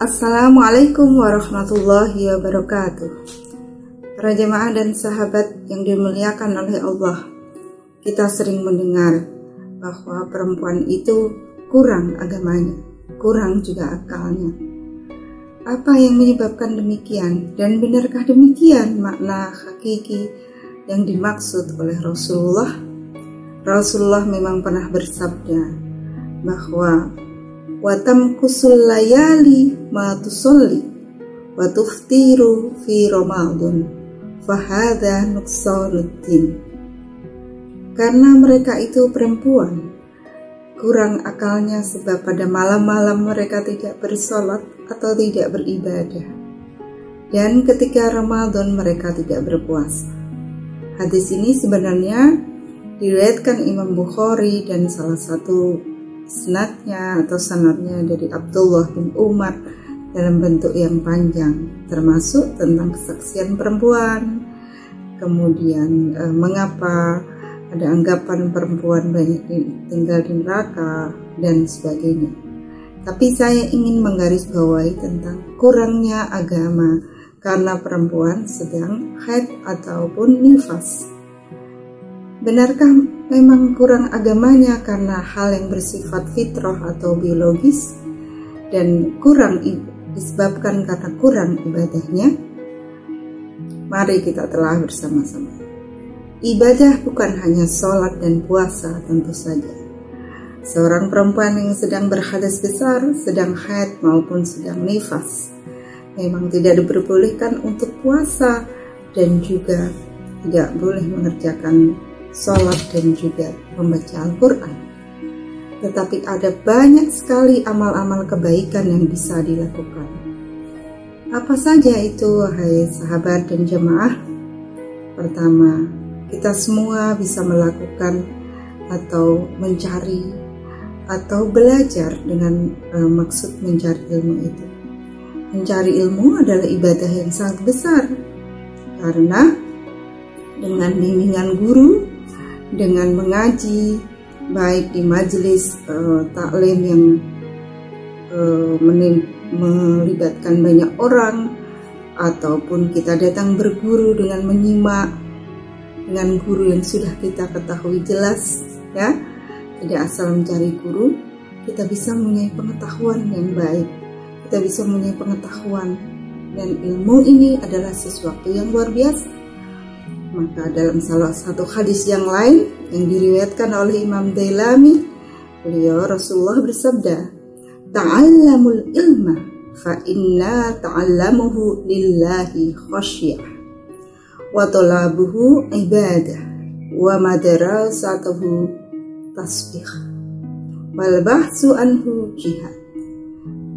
Assalamualaikum warahmatullahi wabarakatuh. Para jemaah dan sahabat yang dimuliakan oleh Allah, kita sering mendengar bahwa perempuan itu kurang agamanya, kurang juga akalnya. Apa yang menyebabkan demikian? Dan benarkah demikian makna hakiki yang dimaksud oleh Rasulullah? Rasulullah memang pernah bersabda bahwa watam kusul layali ma tusolli wa tuftiru fi Ramadan fahadha nuqsanuddin. Karena mereka itu perempuan, kurang akalnya sebab pada malam-malam mereka tidak bersolat atau tidak beribadah, dan ketika Ramadan mereka tidak berpuasa. Hadis ini sebenarnya diriwayatkan Imam Bukhari dan salah satu sanadnya dari Abdullah bin Umar dalam bentuk yang panjang, termasuk tentang kesaksian perempuan, kemudian mengapa ada anggapan perempuan banyak tinggal di neraka dan sebagainya. Tapi saya ingin menggarisbawahi tentang kurangnya agama karena perempuan sedang haid ataupun nifas. Benarkah memang kurang agamanya karena hal yang bersifat fitrah atau biologis dan kurang disebabkan karena kurang ibadahnya? Mari kita telah bersama-sama. Ibadah bukan hanya sholat dan puasa tentu saja. Seorang perempuan yang sedang berhadas besar, sedang haid maupun sedang nifas, memang tidak diperbolehkan untuk puasa dan juga tidak boleh mengerjakan sholat dan juga membaca Al-Quran. Tetapi ada banyak sekali amal-amal kebaikan yang bisa dilakukan. Apa saja itu, hai sahabat dan jemaah? Pertama, kita semua bisa melakukan atau mencari atau belajar dengan maksud mencari ilmu itu. Mencari ilmu adalah ibadah yang sangat besar, karena dengan bimbingan guru, dengan mengaji baik di majelis taklim yang melibatkan banyak orang, ataupun kita datang berguru dengan menyimak dengan guru yang sudah kita ketahui jelas, ya, tidak asal mencari guru, kita bisa mempunyai pengetahuan yang baik, kita bisa mempunyai pengetahuan, dan ilmu ini adalah sesuatu yang luar biasa. Maka dalam salah satu hadis yang lain yang diriwayatkan oleh Imam Dailami, beliau Rasulullah bersabda, ta'allamul ilma fa inna ta'allamuhu lillahi khasyah wa talabuhu ibadah wa madrasatuhu tasbih wal bahsu anhu jihad.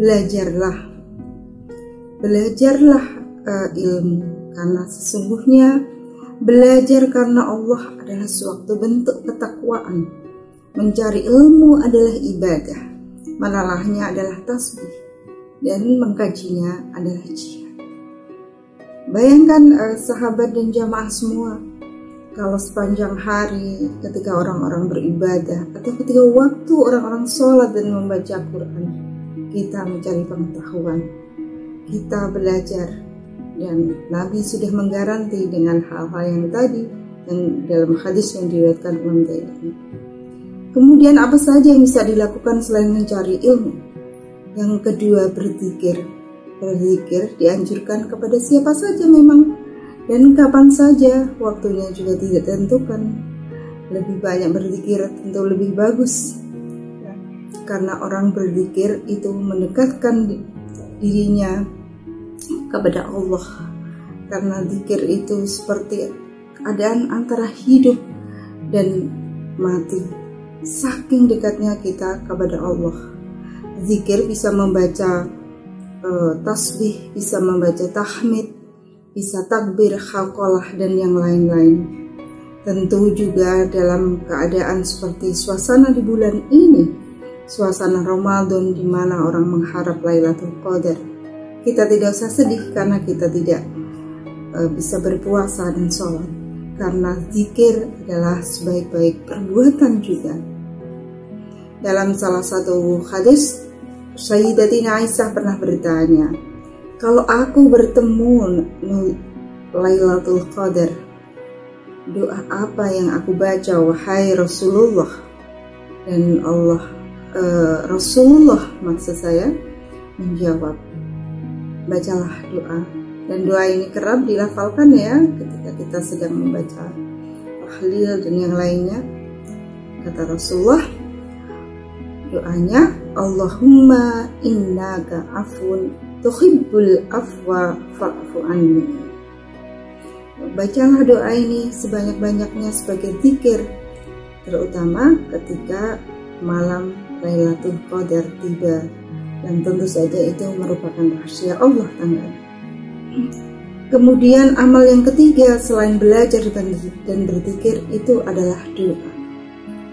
Belajarlah ilmu, karena sesungguhnya belajar karena Allah adalah suatu bentuk ketakwaan. Mencari ilmu adalah ibadah, menalahnya adalah tasbih, dan mengkajinya adalah jihad. Bayangkan sahabat dan jamaah semua, kalau sepanjang hari ketika orang-orang beribadah atau ketika waktu orang-orang sholat dan membaca Quran, kita mencari pengetahuan, kita belajar. Dan Nabi sudah menggaranti dengan hal-hal yang tadi yang dalam hadis yang diriwayatkan Imam Dailami. Kemudian apa saja yang bisa dilakukan selain mencari ilmu? Yang kedua, berzikir. Berzikir dianjurkan kepada siapa saja memang, dan kapan saja, waktunya juga tidak ditentukan. Lebih banyak berzikir tentu lebih bagus, ya, karena orang berzikir itu mendekatkan dirinya kepada Allah, karena zikir itu seperti keadaan antara hidup dan mati, saking dekatnya kita kepada Allah. Zikir bisa membaca tasbih, bisa membaca tahmid, bisa takbir, qalqalah, dan yang lain-lain. Tentu juga dalam keadaan seperti suasana di bulan ini, suasana Ramadan di mana orang mengharap Lailatul Qadar, kita tidak usah sedih karena kita tidak bisa berpuasa dan sholat, karena zikir adalah sebaik-baik perbuatan juga. Dalam salah satu hadis Sayyidatina Aisyah pernah bertanya, kalau aku bertemu Lailatul Qadar, doa apa yang aku baca wahai Rasulullah? Dan Rasulullah maksud saya menjawab, bacalah doa. Dan doa ini kerap dilafalkan ya ketika kita sedang membaca tahlil dan yang lainnya. Kata Rasulullah, doanya, Allahumma innaka afun tuhibbul afwa fa'fu anni. Bacalah doa ini sebanyak-banyaknya sebagai zikir, terutama ketika malam Lailatul Qadar tiba, dan tentu saja itu merupakan rahasia Allah tanggal. Kemudian amal yang ketiga selain belajar dan berzikir itu adalah doa.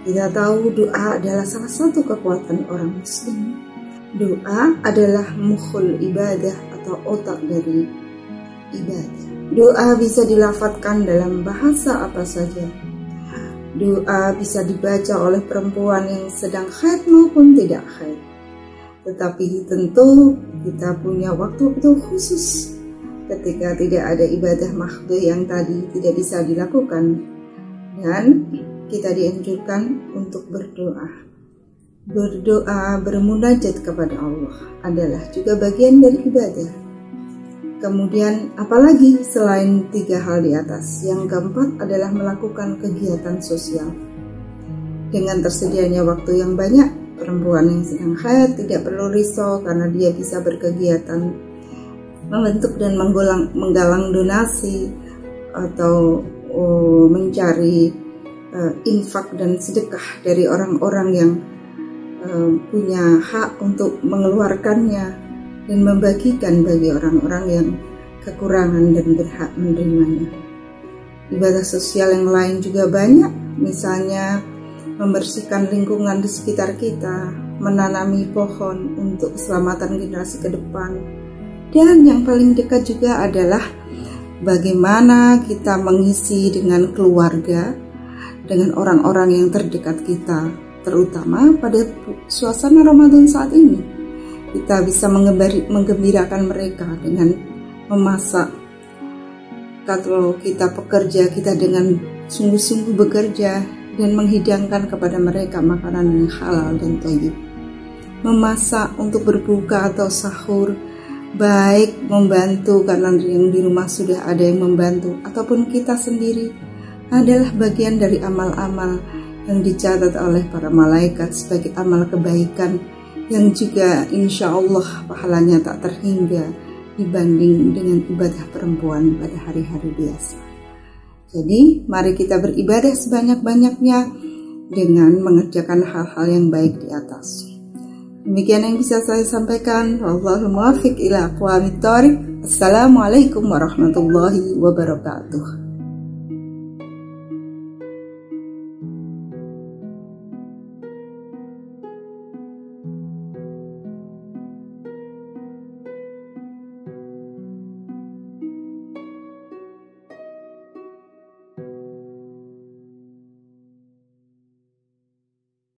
Kita tahu doa adalah salah satu kekuatan orang muslim. Doa adalah mukhul ibadah atau otak dari ibadah. Doa bisa dilafadzkan dalam bahasa apa saja. Doa bisa dibaca oleh perempuan yang sedang haid maupun tidak haid. Tetapi tentu kita punya waktu-waktu khusus ketika tidak ada ibadah mahdhu yang tadi tidak bisa dilakukan, dan kita dianjurkan untuk berdoa. Berdoa, bermunajat kepada Allah adalah juga bagian dari ibadah. Kemudian apalagi selain 3 hal di atas, yang keempat adalah melakukan kegiatan sosial. Dengan tersedianya waktu yang banyak, perempuan yang sedang haid tidak perlu risau karena dia bisa berkegiatan membentuk dan menggalang donasi atau mencari infak dan sedekah dari orang-orang yang punya hak untuk mengeluarkannya dan membagikan bagi orang-orang yang kekurangan dan berhak menerimanya. Ibadah sosial yang lain juga banyak, misalnya membersihkan lingkungan di sekitar kita, menanami pohon untuk keselamatan generasi ke depan. Dan yang paling dekat juga adalah bagaimana kita mengisi dengan keluarga, dengan orang-orang yang terdekat kita, terutama pada suasana Ramadan saat ini. Kita bisa menggembirakan mereka dengan memasak. Kalau kita pekerja, kita dengan sungguh-sungguh bekerja dan menghidangkan kepada mereka makanan yang halal dan thayyib. Memasak untuk berbuka atau sahur, baik membantu karena yang di rumah sudah ada yang membantu ataupun kita sendiri, adalah bagian dari amal-amal yang dicatat oleh para malaikat sebagai amal kebaikan yang juga insya Allah pahalanya tak terhingga dibanding dengan ibadah perempuan pada hari-hari biasa. Jadi mari kita beribadah sebanyak-banyaknya dengan mengerjakan hal-hal yang baik di atas. Demikian yang bisa saya sampaikan. Wallahul muwaffiq ila aqwamit thoriq. Assalamualaikum warahmatullahi wabarakatuh.